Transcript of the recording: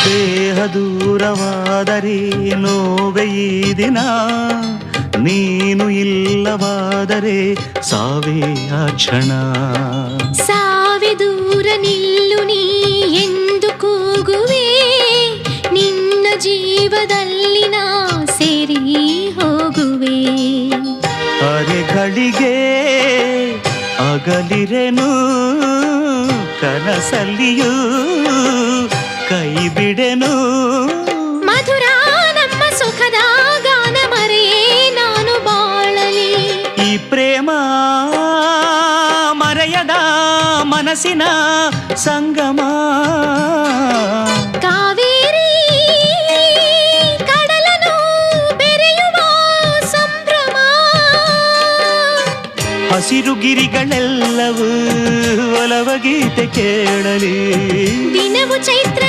ದೇಹ ದೂರವಾದರೆ ನೋವೆ ಈ ದಿನ, ನೀನು ಇಲ್ಲವಾದರೆ ಸಾವೇ ಆ ಕ್ಷಣ. ಸಾವೆ ದೂರ ನಿಲ್ಲು ನೀ ಎಂದು ಕೂಗುವೆ, ನಿನ್ನ ಜೀವದಲ್ಲಿ ನಾ ಸೇರಿ ಹೋಗುವೆ. ಅರೆಗಳಿಗೆ ಅಗಲಿರೆನು ಕನಸಲ್ಲಿಯೂ ಕೈ ಬಿಡೆನು. ಮಧುರ ನಮ್ಮ ಸುಖದ ಗಾನ ಮರೆಯೇ ನಾನು ಬಾಳಲಿ. ಈ ಪ್ರೇಮ ಮರೆಯದ ಮನಸ್ಸಿನ ಸಂಗಮ. ಕಾವೇರಿ ಕಡಲನು ಬೆರೆಯುವ ಸಂಭ್ರಮ. ಹಸಿರು ಗಿರಿಗಳೆಲ್ಲವೂ ಒಲವ ಗೀತೆ ಕೇಳಲಿ. ದಿನವು ಚೈತ್ರ